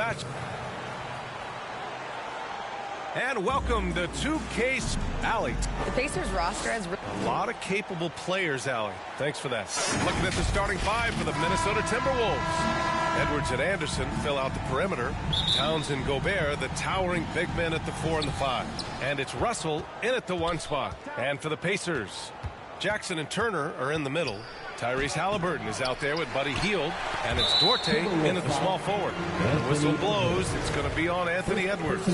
match. And welcome to 2K Allie. The Pacers roster has a lot of capable players, Allie. Thanks for that. Looking at the starting five for the Minnesota Timberwolves. Edwards and Anderson fill out the perimeter. Towns and Gobert, the towering big men at the 4 and the 5. And it's Russell in at the 1 spot. And for the Pacers, Jackson and Turner are in the middle. Tyrese Halliburton is out there with Buddy Hield, and it's Duarte in at the small forward. The whistle blows. It's going to be on Anthony Edwards.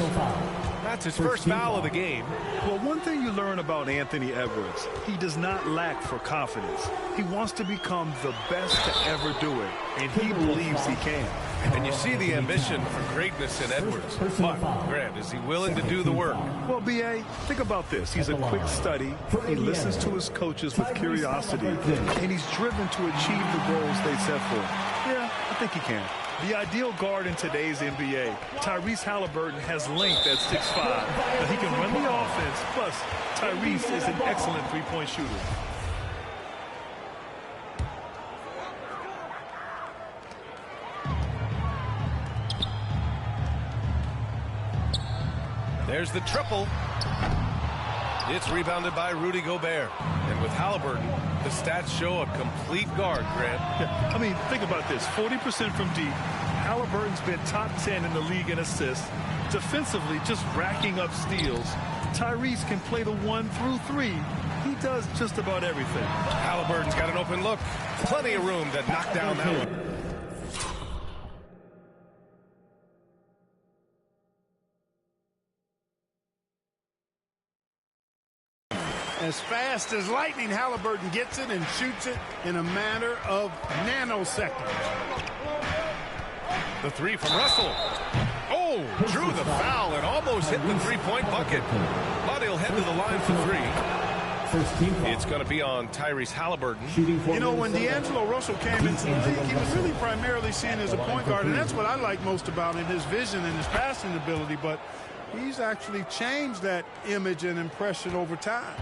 That's his first foul of the game. Well, one thing you learn about Anthony Edwards, he does not lack for confidence. He wants to become the best to ever do it, and he believes he can. And you see the ambition for greatness in Edwards. But, Grant, is he willing to do the work? Well, B.A., think about this. He's a quick study. He listens to his coaches with curiosity, and he's driven to achieve the goals they set for him. Yeah, I think he can. The ideal guard in today's NBA, Tyrese Halliburton, has length at 6'5", but he can run the offense. Plus, Tyrese is an excellent three-point shooter. There's the triple. It's rebounded by Rudy Gobert. And with Halliburton, the stats show a complete guard, Grant. Yeah, I mean, think about this. 40% from deep. Halliburton's been top 10 in the league in assists. Defensively, just racking up steals. Tyrese can play the 1 through 3. He does just about everything. Halliburton's got an open look. Plenty of room to knock down that one. As fast as lightning, Halliburton gets it and shoots it in a matter of nanoseconds. The 3 from Russell. Oh, drew the foul and almost hit the three-point bucket. But he'll head to the line for 3. It's going to be on Tyrese Halliburton. You know, when D'Angelo Russell came into the league, he was really primarily seen as a point guard, and that's what I like most about him, his vision and his passing ability. But he's actually changed that image and impression over time.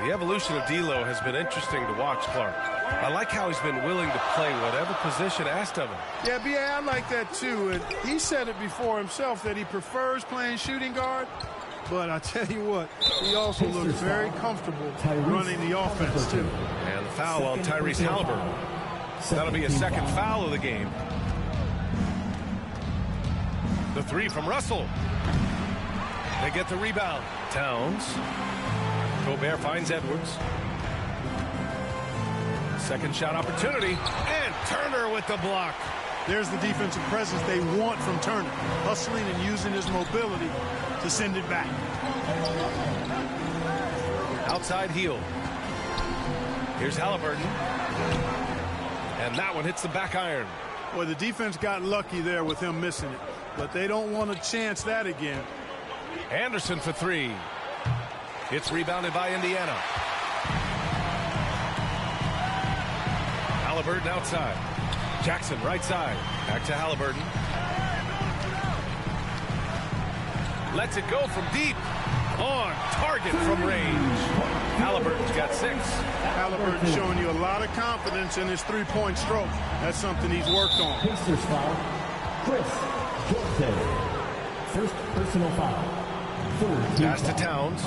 The evolution of D'Lo has been interesting to watch, Clark. I like how he's been willing to play whatever position asked of him. Yeah, B.A., I like that too. And he said it before himself that he prefers playing shooting guard. But I tell you what, he also looks very comfortable running the offense too. And the foul on Tyrese Halliburton. That'll be a second foul of the game. The 3 from Russell. They get the rebound. Towns. Gobert finds Edwards. Second shot opportunity. And Turner with the block. There's the defensive presence they want from Turner. Hustling and using his mobility to send it back. Outside heel. Here's Halliburton. And that one hits the back iron. Well, the defense got lucky there with him missing it. But they don't want to chance that again. Anderson for 3. It's rebounded by Indiana. Halliburton outside. Jackson right side. Back to Halliburton. Lets it go from deep. On target from range. Halliburton's got 6. Halliburton showing you a lot of confidence in his three-point stroke. That's something he's worked on. Pacers foul. Chris Duarte. First personal foul. Pass to Towns.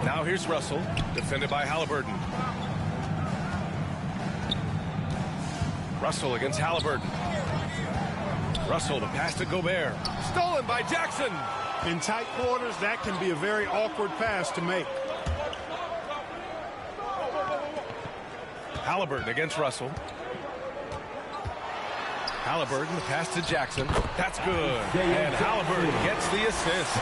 Now here's Russell, defended by Halliburton. Russell against Halliburton. Russell, the pass to Gobert. Stolen by Jackson. In tight quarters, that can be a very awkward pass to make. Halliburton against Russell. Halliburton, the pass to Jackson. That's good. And Halliburton gets the assist.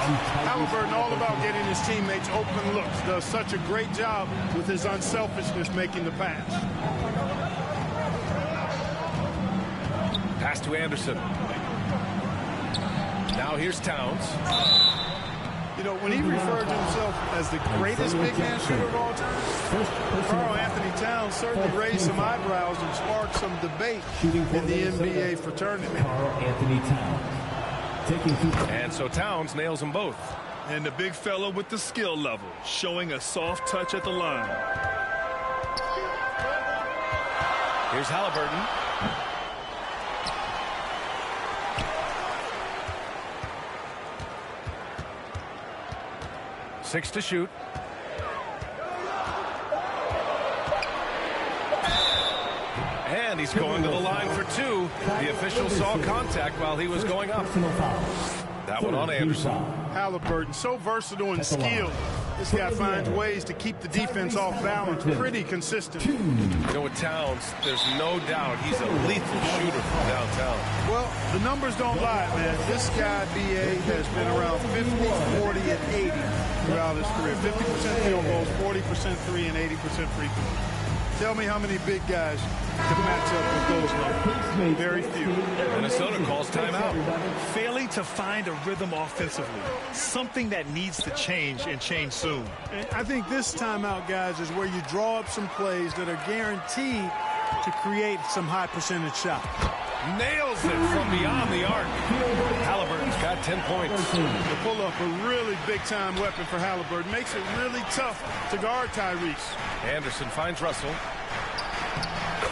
Halliburton all about getting his teammates open looks. Does such a great job with his unselfishness making the pass. Pass to Anderson. Now here's Towns. You know, when he referred to himself as the greatest big man shooter of all time, Karl Anthony Towns certainly raised some eyebrows and sparked some debate in the NBA fraternity. Karl Anthony Towns. And so Towns nails them both. And the big fella with the skill level, showing a soft touch at the line. Here's Halliburton. 6 to shoot. And he's going to the line for 2. The official saw contact while he was going up. That one on Anderson. Halliburton, so versatile and skilled. This guy finds ways to keep the defense off balance pretty consistent. You know, with Towns, there's no doubt he's a lethal shooter from downtown. Well, the numbers don't lie, man. This guy, B.A., has been around 50, 40, and 80 throughout his career. 50% field goals, 40% three, and 80% free throws. Tell me how many big guys can match up with those numbers. Very few. Minnesota calls timeout. Failing to find a rhythm offensively. Something that needs to change and change soon. And I think this timeout, guys, is where you draw up some plays that are guaranteed to create some high percentage shots. Nails it from beyond the arc. Halliburton's got 10 points. The pull-up, a really big-time weapon for Halliburton. Makes it really tough to guard Tyrese. Anderson finds Russell.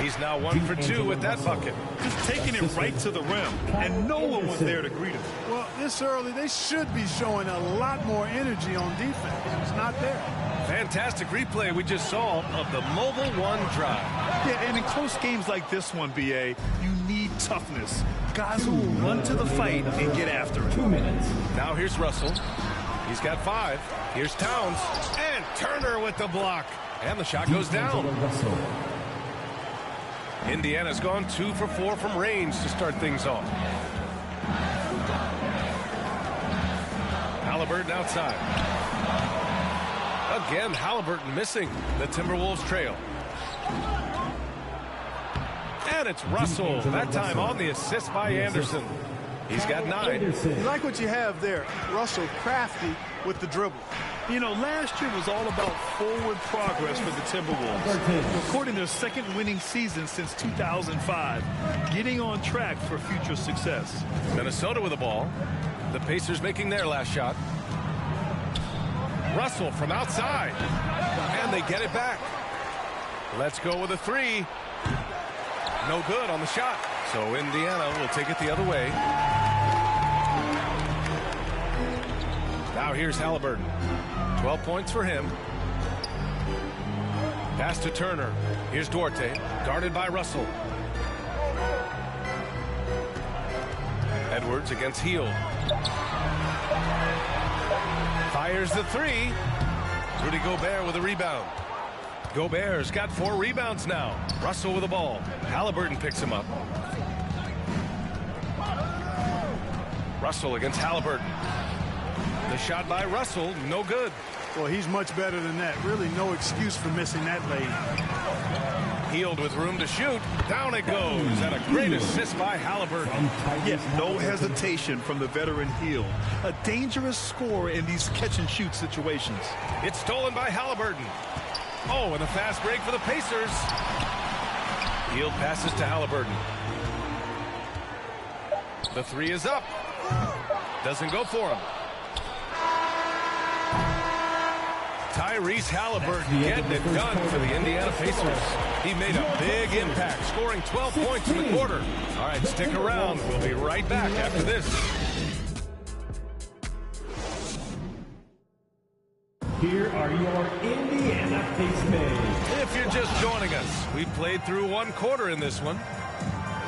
He's now 1 for 2 with that bucket. Just taking it right to the rim, and no one was there to greet him. Well, this early, they should be showing a lot more energy on defense. It's not there. Fantastic replay we just saw of the Mobile One drive. Yeah, and in close games like this one, B.A., you need toughness. Guys who will run to the fight and get after it. 2 minutes. Now here's Russell. He's got 5. Here's Towns. And Turner with the block. And the shot goes down. Indiana's gone 2 for 4 from range to start things off. Halliburton outside. Again, Halliburton missing. The Timberwolves trail. And it's Russell. That time on the assist by Anderson. He's got 9. You like what you have there. Russell crafty with the dribble. You know, last year was all about forward progress for the Timberwolves. Recording their second winning season since 2005. Getting on track for future success. Minnesota with the ball. The Pacers making their last shot. Russell from outside. And they get it back. Let's go with a 3. No good on the shot. So Indiana will take it the other way. Now here's Halliburton. 12 points for him. Pass to Turner. Here's Duarte, guarded by Russell. Edwards against Hield. Fires the 3. Rudy Gobert with a rebound. Gobert's got 4 rebounds now. Russell with the ball. Halliburton picks him up. Russell against Halliburton. The shot by Russell, no good. Well, he's much better than that. Really no excuse for missing that lane. Hield with room to shoot. Down it goes. And a great assist by Halliburton. Yes, no hesitation from the veteran Hield. A dangerous scorer in these catch-and-shoot situations. It's stolen by Halliburton. Oh, and a fast break for the Pacers. Hield passes to Halliburton. The 3 is up. Doesn't go for him. Tyrese Halliburton getting it done for the Indiana Pacers. He made a big impact, scoring 12 points in the quarter. All right, stick around. We'll be right back after this. Here are your Indiana Pacers. If you're just joining us, we've played through 1 quarter in this one.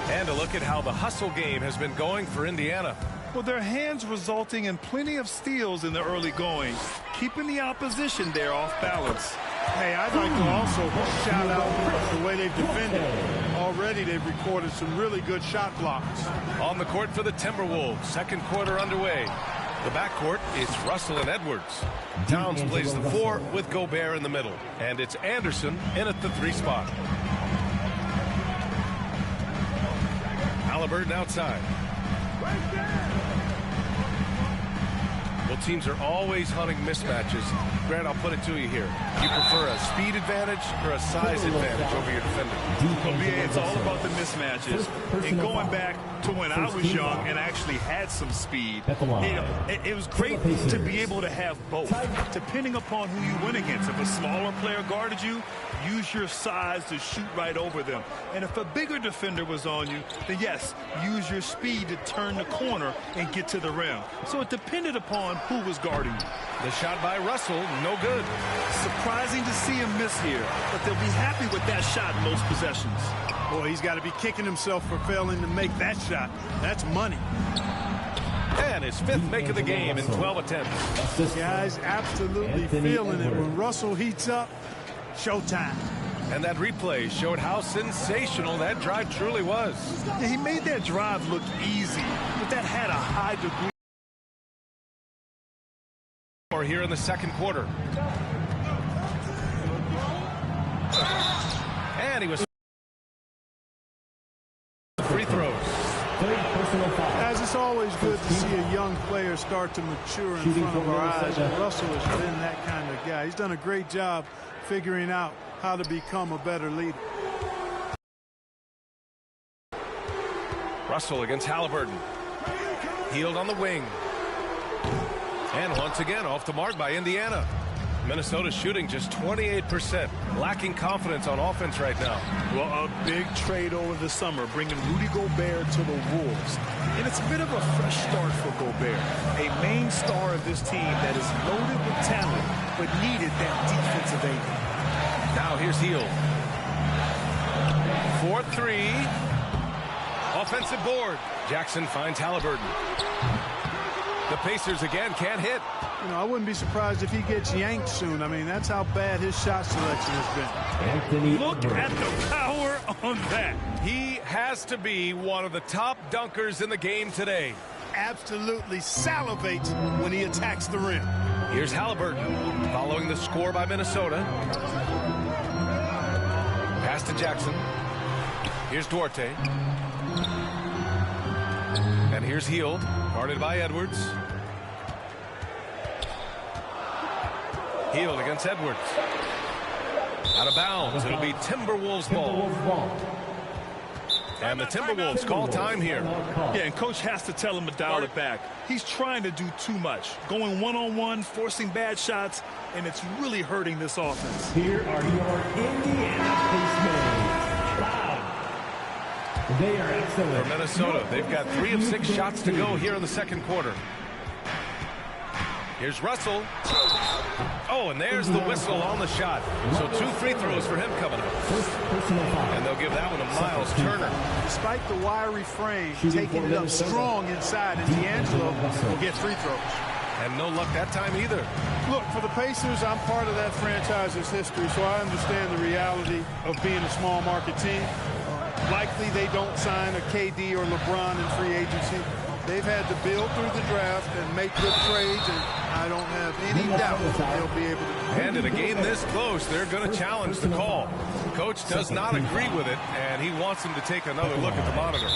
And a look at how the hustle game has been going for Indiana. Well, their hands resulting in plenty of steals in the early going, keeping the opposition there off balance. Hey, I'd like to also shout out the way they've defended. Already they've recorded some really good shot blocks. On the court for the Timberwolves, second quarter underway. The backcourt is Russell and Edwards. Towns plays the 4 with Gobert in the middle. And it's Anderson in at the 3 spot. Halliburton outside. Well, teams are always hunting mismatches. Grant, I'll put it to you here. You prefer a speed advantage or a size advantage over your defender? Well, BA, it's all about the mismatches. And going back to when I was young and actually had some speed, it was great to be able to have both, depending upon who you went against. If a smaller player guarded you, Use your size to shoot right over them. And if a bigger defender was on you, then yes, use your speed to turn the corner and get to the rim. So it depended upon who was guarding you. The shot by Russell, no good. Surprising to see him miss here, but they'll be happy with that shot in most possessions. Boy, he's got to be kicking himself for failing to make that shot. That's money. And his 5th make of the game in 12 attempts. Guys absolutely feeling it. When Russell heats up, showtime. And that replay showed how sensational that drive truly was. Yeah, he made that drive look easy, but that had a high degree. Or here in the second quarter. And he was free throws. As it's always good to see a young player start to mature in front of our eyes, and Russell has been that kind of guy. He's done a great job figuring out how to become a better leader. Russell against Halliburton. Hield on the wing. And once again off the mark by Indiana. Minnesota shooting just 28%. Lacking confidence on offense right now. Well, a big trade over the summer, bringing Rudy Gobert to the Wolves. And it's a bit of a fresh start for Gobert. A main star of this team that is loaded with talent, but needed that defensive aid. Now here's Hield. 4-3. Offensive board. Jackson finds Halliburton. The Pacers again can't hit. You know, I wouldn't be surprised if he gets yanked soon. I mean, that's how bad his shot selection has been. Look at the power on that. He has to be one of the top dunkers in the game today. Absolutely salivates when he attacks the rim. Here's Halliburton following the score by Minnesota. Pass to Jackson. Here's Duarte. And here's Hield, guarded by Edwards. Hield against Edwards. Out of bounds. It'll be Timberwolves ball. And the Timberwolves call time here. Yeah, and coach has to tell him to dial it back. He's trying to do too much. Going one-on-one, forcing bad shots, and it's really hurting this offense. Here are your Indiana Pacers. They are excellent. For Minnesota, they've got 3 of 6 shots to go here in the second quarter. Here's Russell. Oh, and there's the whistle on the shot. So 2 free throws for him coming up. And they'll give that one to Miles Turner. Despite the wiry frame, taking it up strong inside, and D'Angelo will get free throws. And no luck that time either. Look, for the Pacers, I'm part of that franchise's history, so I understand the reality of being a small market team. Likely they don't sign a KD or LeBron in free agency. They've had to build through the draft and make good trades, and I don't have any doubt they'll be able to. And in a game this close, they're going to challenge the call. Coach does not agree with it, and he wants him to take another look at the monitor.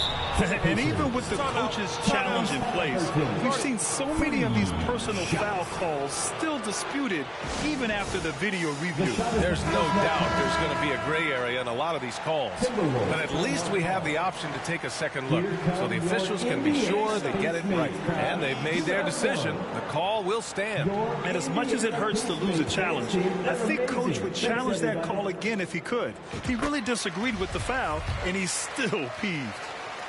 And even with the coach's challenge in place, we've seen so many of these personal foul calls still disputed even after the video review. There's no doubt there's going to be a gray area in a lot of these calls. But at least we have the option to take a second look, so the officials can be sure they get it right. And they've made their decision. The call will stand. And as much as it hurts to lose a challenge, I think Coach would challenge that call again if he could. He really disagreed with the foul, and he's still peeved.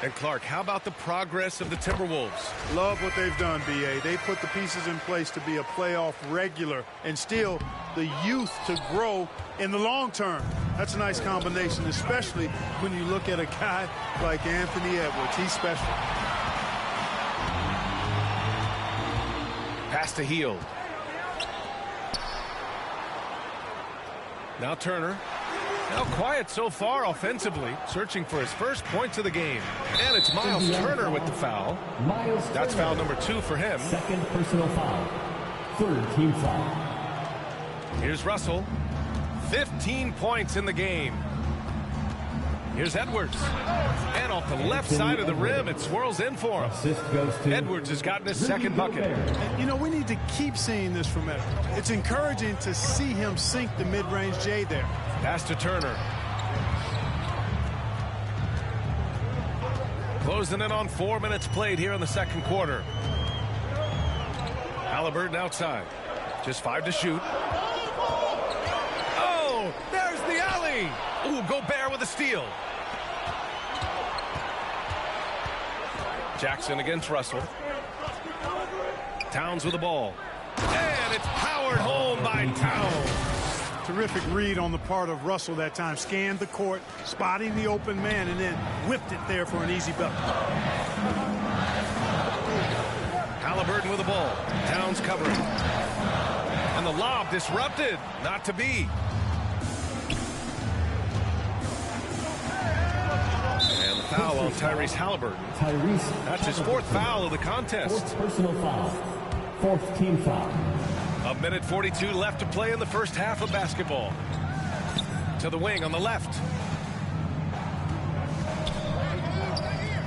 And Clark, how about the progress of the Timberwolves? Love what they've done, B.A. They put the pieces in place to be a playoff regular and still the youth to grow in the long term. That's a nice combination, especially when you look at a guy like Anthony Edwards. He's special. Pass to Hield. Now Turner. Now quiet so far offensively, searching for his first points of the game. And it's Miles Turner with the foul. That's foul number 2 for him. Second personal foul. Third team foul. Here's Russell. 15 points in the game. Here's Edwards. And off the left side of the rim, it swirls in for him. Assist goes to Edwards has gotten his second bucket. And, you know, we need to keep seeing this from Edwards. It's encouraging to see him sink the mid-range J there. Pass to Turner. Closing in on 4 minutes played here in the second quarter. Halliburton outside. Just 5 to shoot. Oh, there's the wing. Ooh, Gobert with a steal. Jackson against Russell. Towns with the ball. And it's powered home by Towns. Terrific read on the part of Russell that time. Scanned the court, spotting the open man, and then whipped it there for an easy bucket. Halliburton with the ball. Towns covering. And the lob disrupted. Not to be. And the foul on Tyrese Halliburton. That's his fourth foul of the contest. Fourth personal foul. Fourth team foul. A minute 42 left to play in the first half of basketball. To the wing on the left.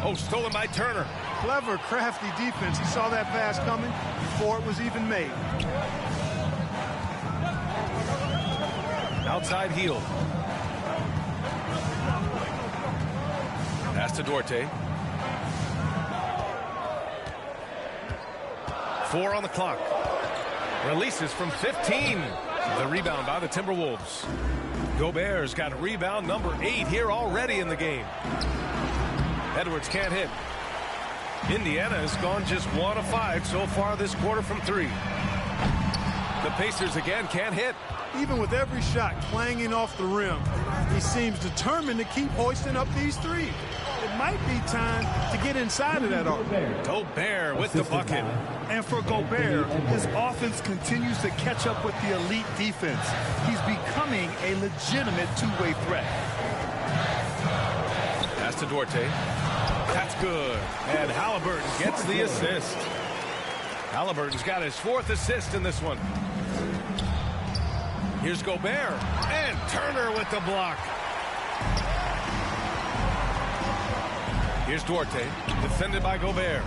Oh, stolen by Turner. Clever, crafty defense. He saw that pass coming before it was even made. Outside heel. Pass to Duarte. 4 on the clock. Releases from 15. The rebound by the Timberwolves. Gobert's got a rebound number 8 here already in the game. Edwards can't hit. Indiana has gone just 1 of 5 so far this quarter from 3. The Pacers again can't hit. Even with every shot clanging off the rim, he seems determined to keep hoisting up these threes. It might be time to get inside of that arc. Gobert with the bucket. And for Gobert, his offense continues to catch up with the elite defense. He's becoming a legitimate two-way threat. Pass to Duarte. That's good. And Halliburton gets the assist. Halliburton's got his 4th assist in this one. Here's Gobert. And Turner with the block. Here's Duarte, defended by Gobert.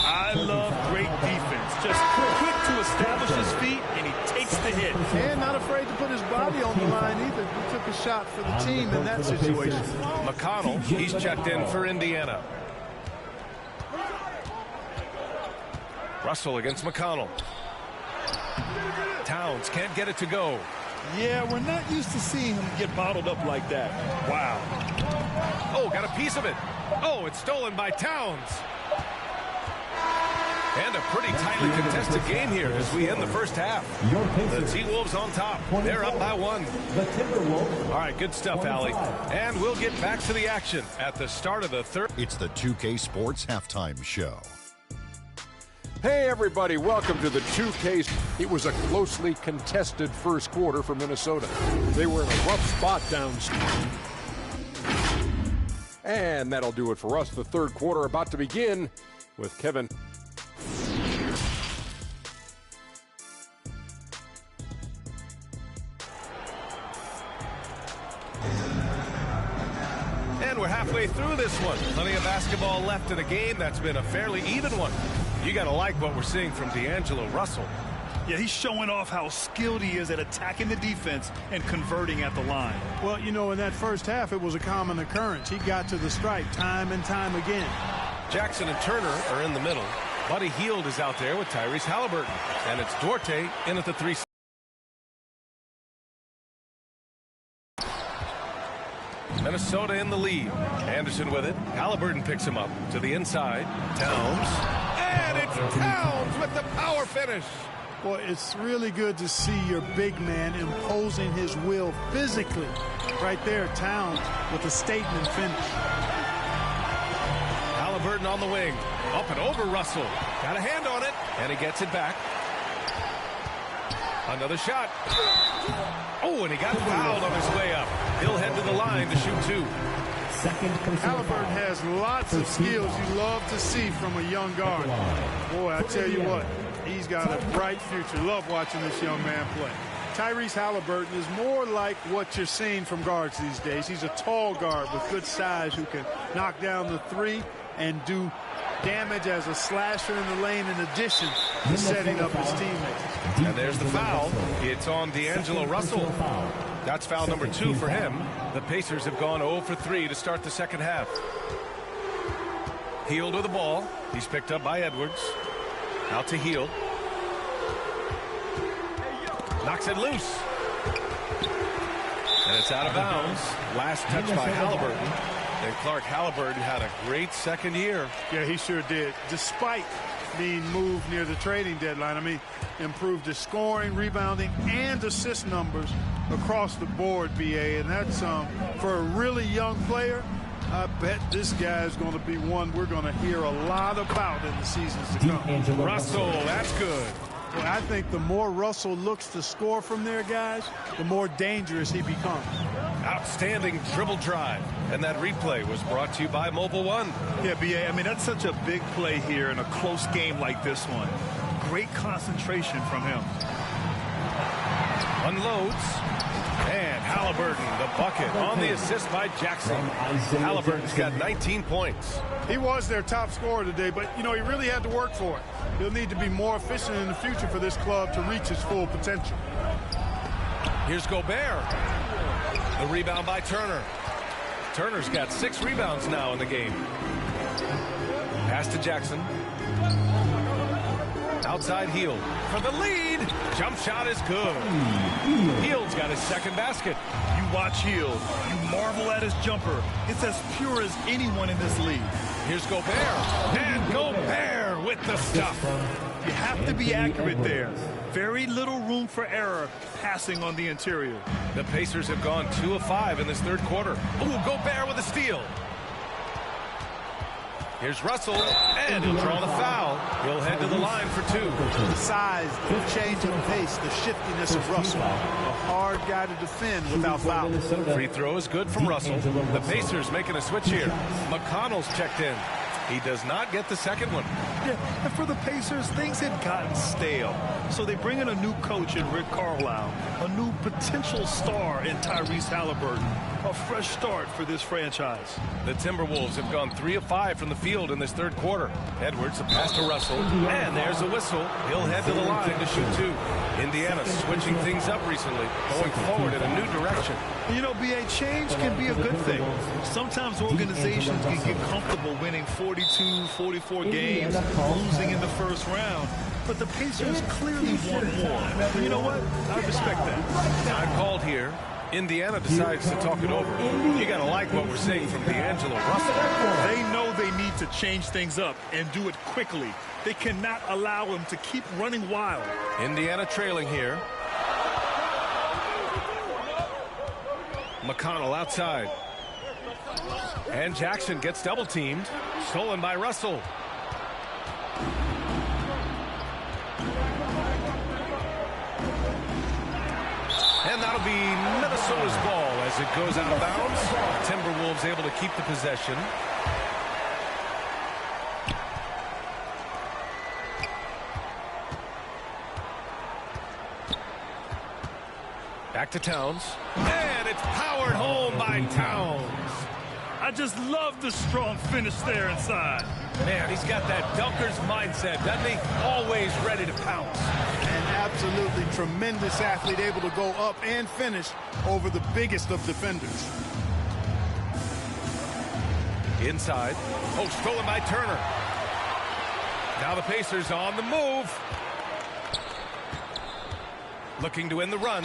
I love great defense. Just quick to establish his feet, and he takes the hit. And not afraid to put his body on the line either. He took a shot for the team in that situation. McConnell, he's checked in for Indiana. Russell against McConnell. Towns can't get it to go. Yeah, we're not used to seeing him get bottled up like that. Wow. Oh, got a piece of it. Oh, it's stolen by Towns. And a pretty tightly contested game here as we end the first half. The T-Wolves on top. They're up by 1. The Timberwolves. All right, good stuff, Allie. And we'll get back to the action at the start of the third. It's the 2K Sports Halftime Show. Hey, everybody, welcome to the 2K. It was a closely contested first quarter for Minnesota. They were in a rough spot down. And that'll do it for us. The third quarter about to begin with Kevin. And we're halfway through this one. Plenty of basketball left in a game that's been a fairly even one. You got to like what we're seeing from D'Angelo Russell. Yeah, he's showing off how skilled he is at attacking the defense and converting at the line. Well, you know, in that first half, it was a common occurrence. He got to the stripe time and time again. Jackson and Turner are in the middle. Buddy Hield is out there with Tyrese Halliburton. And it's Duarte in at the 3. Minnesota in the lead. Anderson with it. Halliburton picks him up to the inside. Towns. And it's Towns with the power finish. Well, it's really good to see your big man imposing his will physically. Right there, Towns with a statement finish. Halliburton on the wing. Up and over Russell. Got a hand on it. And he gets it back. Another shot. Oh, and he got fouled on his way up. He'll head to the line to shoot 2. Halliburton has lots of skills you love to see from a young guard. Boy, I tell you what, he's got a bright future. Love watching this young man play. Tyrese Halliburton is more like what you're seeing from guards these days. He's a tall guard with good size who can knock down the 3 and do damage as a slasher in the lane in addition to setting up his teammates. And there's the foul. It's on D'Angelo Russell. That's foul number 2 for him. The Pacers have gone 0 for 3 to start the second half. Hield with the ball. He's picked up by Edwards. Out to Hield. Knocks it loose. And it's out of bounds. Last touch by Halliburton. And Clark Halliburton had a great second year. Yeah, he sure did. Despite being moved near the trading deadline, I mean, improved his scoring, rebounding, and assist numbers across the board, BA. And that's for a really young player. I bet this guy is going to be one we're going to hear a lot about in the seasons to come. Russell, that's good. Well, I think the more Russell looks to score from there, guys, the more dangerous he becomes. Outstanding dribble drive. And that replay was brought to you by Mobile One. Yeah, BA, I mean, that's such a big play here in a close game like this one. Great concentration from him. Unloads. And Halliburton, the bucket on the assist by Jackson. Halliburton's got 19 points. He was their top scorer today, but, you know, he really had to work for it. He'll need to be more efficient in the future for this club to reach its full potential. Here's Gobert. The rebound by Turner. Turner's got 6 rebounds now in the game. Pass to Jackson. Outside Hield for the lead. Jump shot is good. Hield's got his second basket. You watch Hield. You marvel at his jumper. It's as pure as anyone in this league. Here's Gobert. And Gobert with the stuff. You have to be accurate there. Very little room for error passing on the interior. The Pacers have gone 2 of 5 in this third quarter. Ooh, Gobert with a steal. Here's Russell, and he'll draw the foul. He'll head to the line for 2. The size, the change of pace, the shiftiness of Russell. A hard guy to defend without foul. Free throw is good from Russell. The Pacers making a switch here. McConnell's checked in. He does not get the second one. Yeah, and for the Pacers, things had gotten stale. So they bring in a new coach in Rick Carlisle, a new potential star in Tyrese Halliburton. A fresh start for this franchise. The Timberwolves have gone 3 of 5 from the field in this third quarter. Edwards, a pass to Russell, and there's a whistle. He'll head to the line to shoot 2. Indiana switching things up recently, going forward in a new direction. You know, BA, change can be a good thing. Sometimes organizations can get comfortable winning 42, 44 games, losing in the first round. But the Pacers clearly want more. You know what? I respect that. Time called here. Indiana decides to talk it over. You got to like what we're seeing from D'Angelo Russell. They know they need to change things up and do it quickly. They cannot allow him to keep running wild. Indiana trailing here. McConnell outside. And Jackson gets double teamed. Stolen by Russell. And that'll be Minnesota's ball as it goes out of bounds. Timberwolves able to keep the possession. Back to Towns. And it's powered home by Towns. I just love the strong finish there inside. Man, he's got that dunker's mindset, doesn't he? Always ready to pounce. An absolutely tremendous athlete, able to go up and finish over the biggest of defenders. Inside. Oh, stolen by Turner. Now the Pacers on the move. Looking to end the run.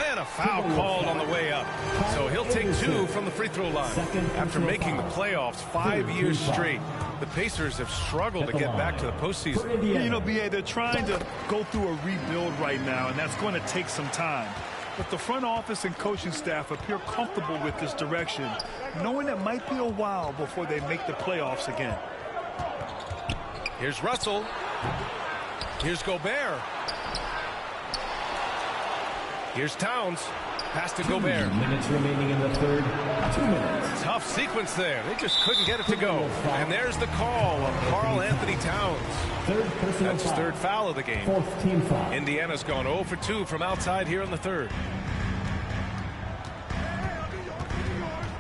And a foul called on the way up. So he'll take 2 from the free throw line. After making the playoffs 5 years straight, the Pacers have struggled to get back to the postseason. You know, BA, they're trying to go through a rebuild right now, and that's going to take some time. But the front office and coaching staff appear comfortable with this direction, knowing it might be a while before they make the playoffs again. Here's Russell. Here's Gobert. Here's Towns. Pass to Gobert. 2 minutes remaining in the third. 2 minutes. Tough sequence there. They just couldn't get it to go. And there's the call of Karl Anthony Towns. Third personal That's his foul. third foul of the game. 4th team foul. Indiana's gone 0 for 2 from outside here in the third.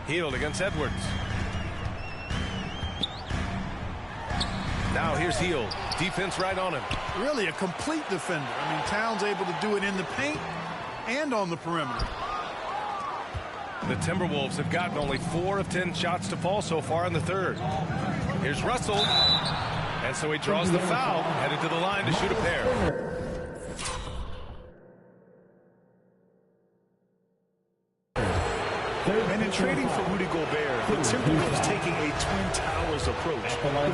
Hield against Edwards. Now here's Hield. Defense right on him. Really a complete defender. I mean, Towns able to do it in the paint and on the perimeter. The Timberwolves have gotten only 4 of 10 shots to fall so far in the third. Here's Russell. And so he draws the foul, headed to the line to shoot a pair. And in trading for Rudy Gobert, the Timberwolves taking a Twin Towers approach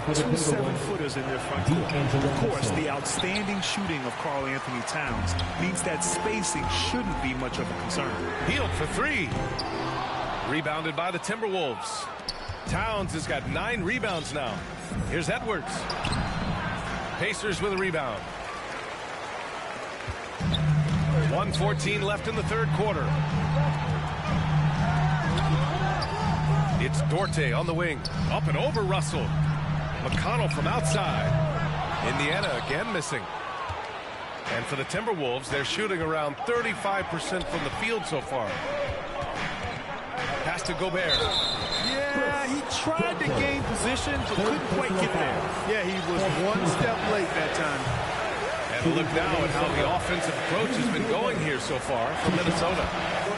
with 2 7-footers in their front court. Of course, the outstanding shooting of Karl Anthony Towns means that spacing shouldn't be much of a concern. Hield for 3. Rebounded by the Timberwolves. Towns has got 9 rebounds now. Here's Edwards. Pacers with a rebound. 1:14 left in the third quarter. It's Dorte on the wing. Up and over Russell. McConnell from outside. Indiana again missing. And for the Timberwolves, they're shooting around 35% from the field so far. Pass to Gobert. Yeah, he tried to gain position, but couldn't quite get there. Yeah, he was one step late that time. And look now at how the offensive approach has been going here so far from Minnesota.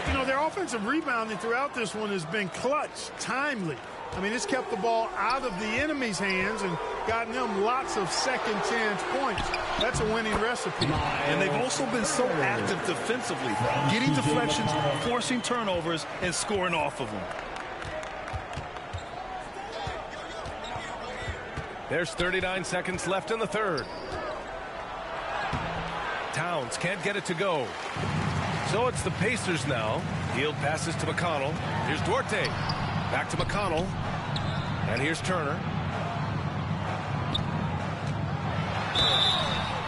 You know, their offensive rebounding throughout this one has been clutch, timely. I mean, it's kept the ball out of the enemy's hands and gotten them lots of second chance points. That's a winning recipe. And they've also been so active defensively, getting deflections, forcing turnovers, and scoring off of them. There's 39 seconds left in the third. Towns can't get it to go. So it's the Pacers now. Hield passes to McConnell. Here's Duarte. Back to McConnell. And here's Turner.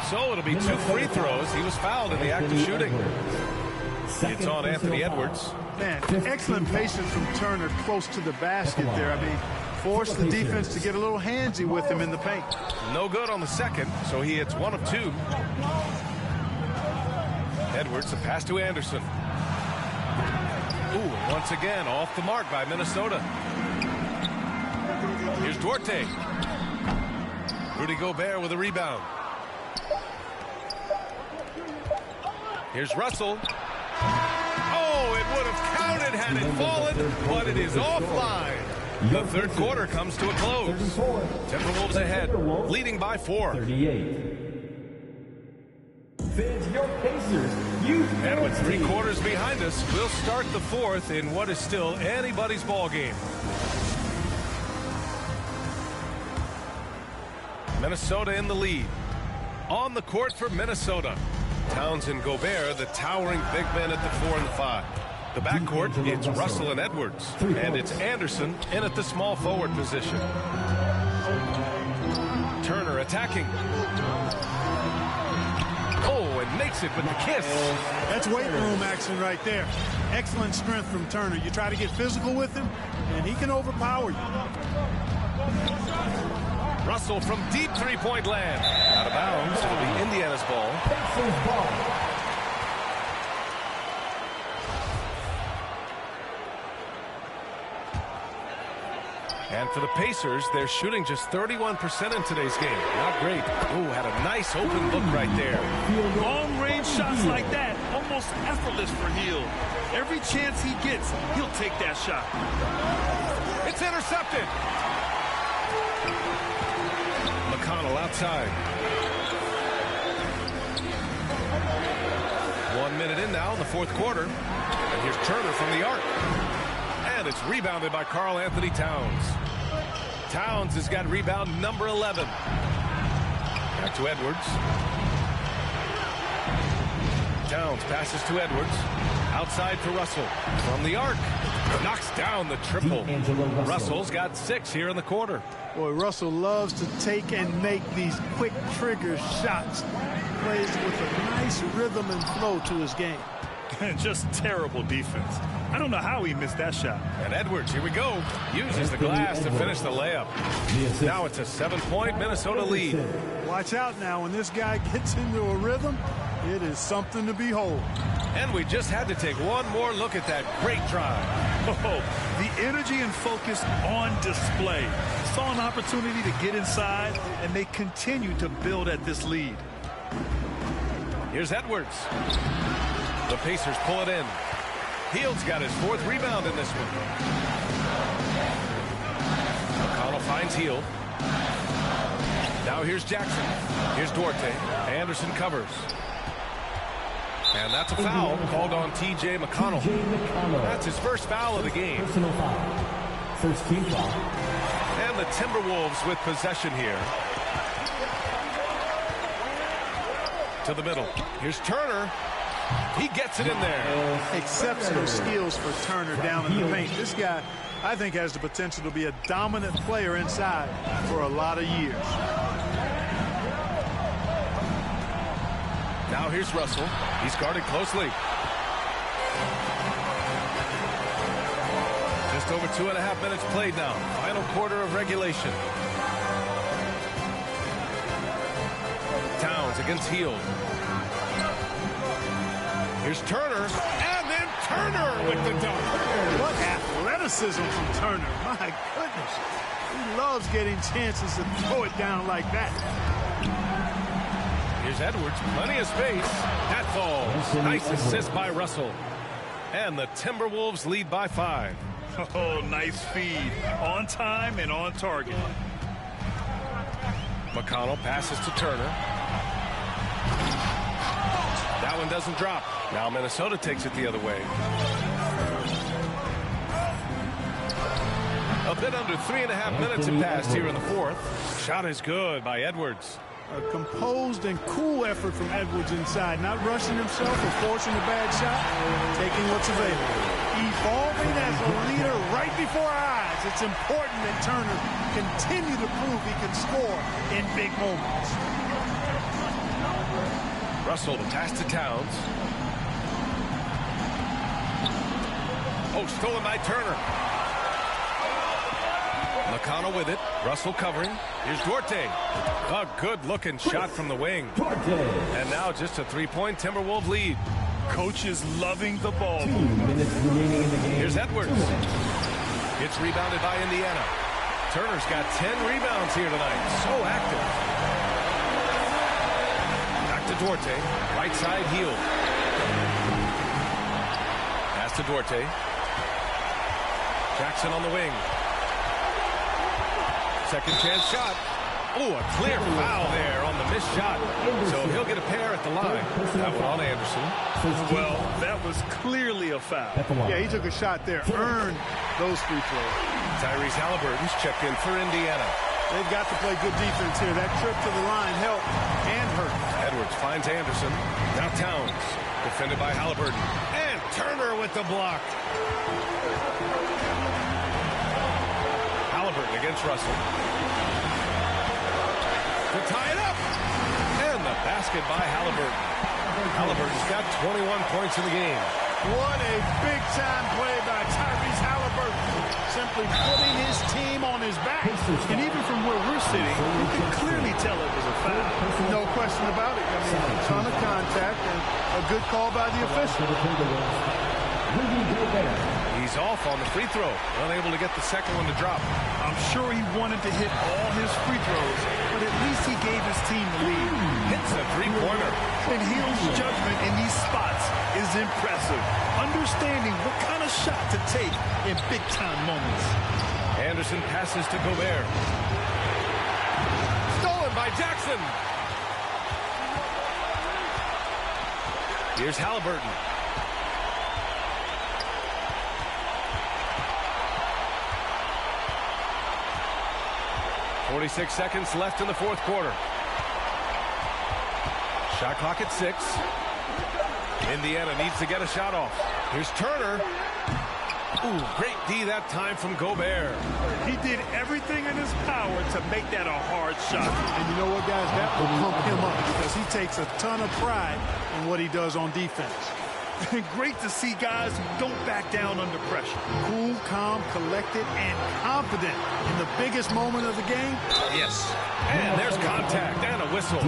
So it'll be 2 free throws. He was fouled in the act of shooting. It's on Anthony Edwards. Man, excellent patience from Turner close to the basket there. I mean, forced the defense to get a little handsy with him in the paint. No good on the second, so he hits 1 of 2. Edwards, a pass to Anderson. Ooh, once again, off the mark by Minnesota. Here's Duarte. Rudy Gobert with a rebound. Here's Russell. Oh, it would have counted had it fallen, but it is offline. The third quarter comes to a close. Timberwolves ahead, leading by 4. 38. Fans, your Pacers. And with 3 quarters behind us, we'll start the fourth in what is still anybody's ball game. Minnesota in the lead. On the court for Minnesota. Towns and Gobert, the towering big men at the 4 and the 5. The backcourt, it's Russell and Edwards. And it's Anderson in at the small forward position. Turner attacking. Oh, and makes it with the kiss. That's weight room action right there. Excellent strength from Turner. You try to get physical with him, and he can overpower you. Russell from deep three-point land. Out of bounds. It'll be Indiana's ball. And for the Pacers, they're shooting just 31% in today's game. Not great. Ooh, had a nice open look right there. Long-range shots like that, almost effortless for Hield. Every chance he gets, he'll take that shot. It's intercepted. McConnell outside. 1 minute in now in the fourth quarter. And here's Turner from the arc. And it's rebounded by Karl Anthony Towns. Towns has got rebound number 11. Back to Edwards. Towns passes to Edwards. Outside for Russell. From the arc. Knocks down the triple. Russell's got 6 here in the quarter. Boy, Russell loves to take and make these quick trigger shots. Plays with a nice rhythm and flow to his game. Just terrible defense. I don't know how he missed that shot. And Edwards, here we go, uses the glass to finish the layup. Now it's a 7-point Minnesota lead. Watch out now. When this guy gets into a rhythm, it is something to behold. And we just had to take one more look at that great drive. Oh, the energy and focus on display. Saw an opportunity to get inside, and they continue to build at this lead. Here's Edwards. The Pacers pull it in. Hield's got his 4th rebound in this one. McConnell finds Hield. Now here's Jackson. Here's Duarte. Anderson covers. And that's a foul called on T.J. McConnell. That's his first foul of the game. Personal foul. First team foul. And the Timberwolves with possession here. To the middle. Here's Turner. He gets it in there. Exceptional skills for Turner down in the paint. This guy, I think, has the potential to be a dominant player inside for a lot of years. Now here's Russell. He's guarded closely. Just over 2.5 minutes played now. Final quarter of regulation. Towns against Hield. Here's Turner, and then Turner with the dunk. What athleticism from Turner. My goodness. He loves getting chances to throw it down like that. Here's Edwards, plenty of space. That falls. Nice assist by Russell. And the Timberwolves lead by 5. Oh, nice feed. On time and on target. McConnell passes to Turner. That one doesn't drop. Now Minnesota takes it the other way. A bit under 3.5 minutes have passed here in the fourth. Shot is good by Edwards. A composed and cool effort from Edwards inside, not rushing himself or forcing a bad shot, taking what's available. Evolving as a leader right before our eyes. It's important that Turner continue to prove he can score in big moments. Russell, the pass to Towns. Oh, stolen by Turner. McConnell with it. Russell covering. Here's Duarte. A good-looking shot from the wing. And now just a three-point Timberwolves lead. Coach is loving the ball. 2 minutes remaining in the game. Here's Edwards. It's rebounded by Indiana. Turner's got 10 rebounds here tonight. So active. Back to Duarte. Right side Hield. Pass to Duarte. Jackson on the wing. Second chance shot. Oh, a clear foul there on the missed shot. So he'll get a pair at the line. That one on Anderson. Well, that was clearly a foul. Yeah, he took a shot there. Earned those free throws. Tyrese Halliburton's checked in for Indiana. They've got to play good defense here. That trip to the line helped and hurt. Edwards finds Anderson. Now Towns. Defended by Halliburton. And Turner with the block. Halliburton against Russell. To tie it up. And the basket by Halliburton. Halliburton's got 21 points in the game. What a big-time play by Tyrese Halliburton. Simply putting his team on his back. And even from where we're sitting, you can clearly tell it was a foul. No question about it. I mean, a ton of contact and a good call by the official. He's off on the free throw. Unable to get the second one to drop. I'm sure he wanted to hit all his free throws, but at least he gave his team the lead. Hits a three-pointer. And Hield's judgment in these spots is impressive. Understanding what kind of shot to take in big-time moments. Anderson passes to Gobert. Stolen by Jackson. Here's Halliburton. .46 seconds left in the fourth quarter. Shot clock at 6. Indiana needs to get a shot off. Here's Turner. Ooh, great D that time from Gobert. He did everything in his power to make that a hard shot. And you know what, guys? That will pump him up because he takes a ton of pride in what he does on defense. Great to see guys who don't back down under pressure. Cool, calm, collected, and confident in the biggest moment of the game. Yes. And there's contact and a whistle.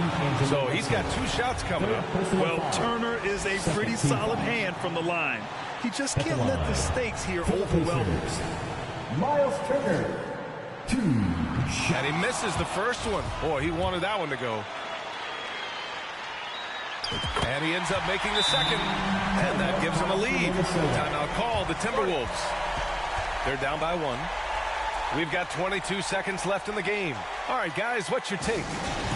So he's got 2 shots coming up. Well, Turner is a pretty solid hand from the line. He just can't let the stakes here overwhelm him. Miles Turner. 2 shots. And he misses the first one. Boy, he wanted that one to go. And he ends up making the second. And that gives him a lead. Timeout called, the Timberwolves. They're down by 1. We've got 22 seconds left in the game. All right, guys, what's your take?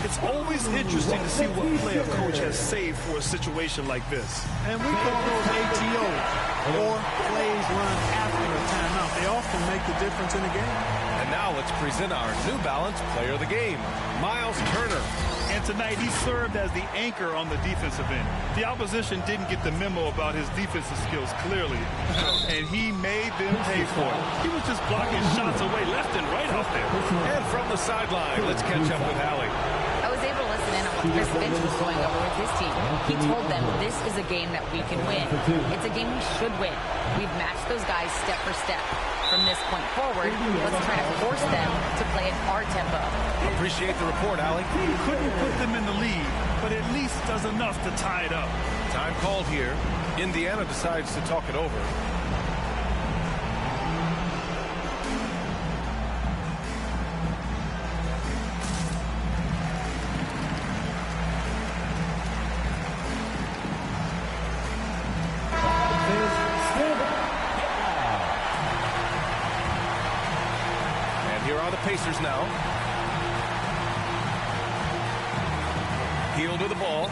It's always interesting to see what play a coach has saved for a situation like this. And we call those ATOs, or plays run after a timeout. They often make the difference in a game. And now let's present our New Balance Player of the Game, Miles Turner. And tonight he served as the anchor on the defensive end. The opposition didn't get the memo about his defensive skills clearly, and he made them pay for it. He was just blocking shots away left and right out there. And from the sideline, let's catch up with Allie. I was able to listen in on what Chris Finch was going over with his team. He told them this is a game that we can win. It's a game we should win. We've matched those guys step for step. From this point forward, let's try to force them to play at our tempo. Appreciate the report, Allie. Couldn't put them in the lead, but at least does enough to tie it up. Time called here. Indiana decides to talk it over. Pacers now. Heel to the ball.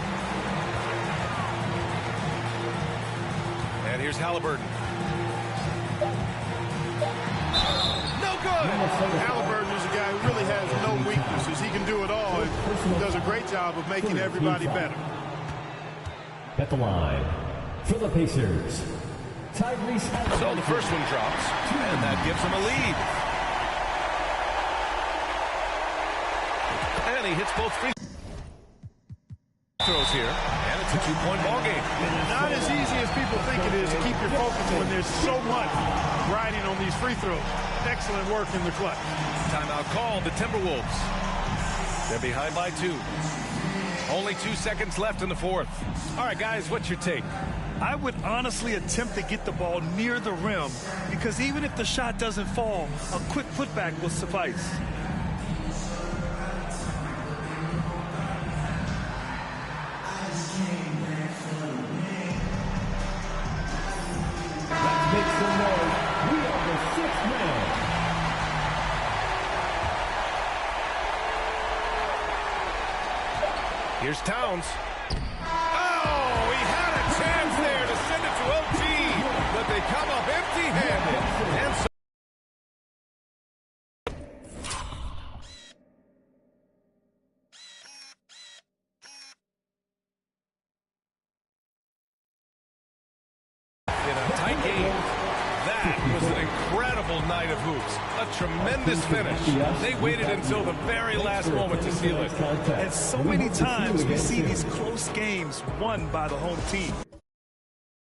And here's Halliburton. No good! Halliburton is a guy who really has no weaknesses. He can do it all and does a great job of making everybody better. At the line for the Pacers, Tyrese Halliburton. So the first one drops, and that gives him a lead. And he hits both free throws here, and it's a two-point ball game. Not as easy as people think it is to keep your focus when there's so much riding on these free throws. Excellent work in the clutch. Timeout called, the Timberwolves. They're behind by 2. Only 2 seconds left in the fourth. All right, guys, what's your take? I would honestly attempt to get the ball near the rim, because even if the shot doesn't fall, a quick putback will suffice. Make some noise. We are the 6th man. Here's Towns. Oh, he had a chance there to send it to OT, but they come up empty-handed. And so in a tight game. That was an incredible night of hoops. A tremendous finish. They waited until the very last moment to seal it. And so many times we see these close games won by the home team.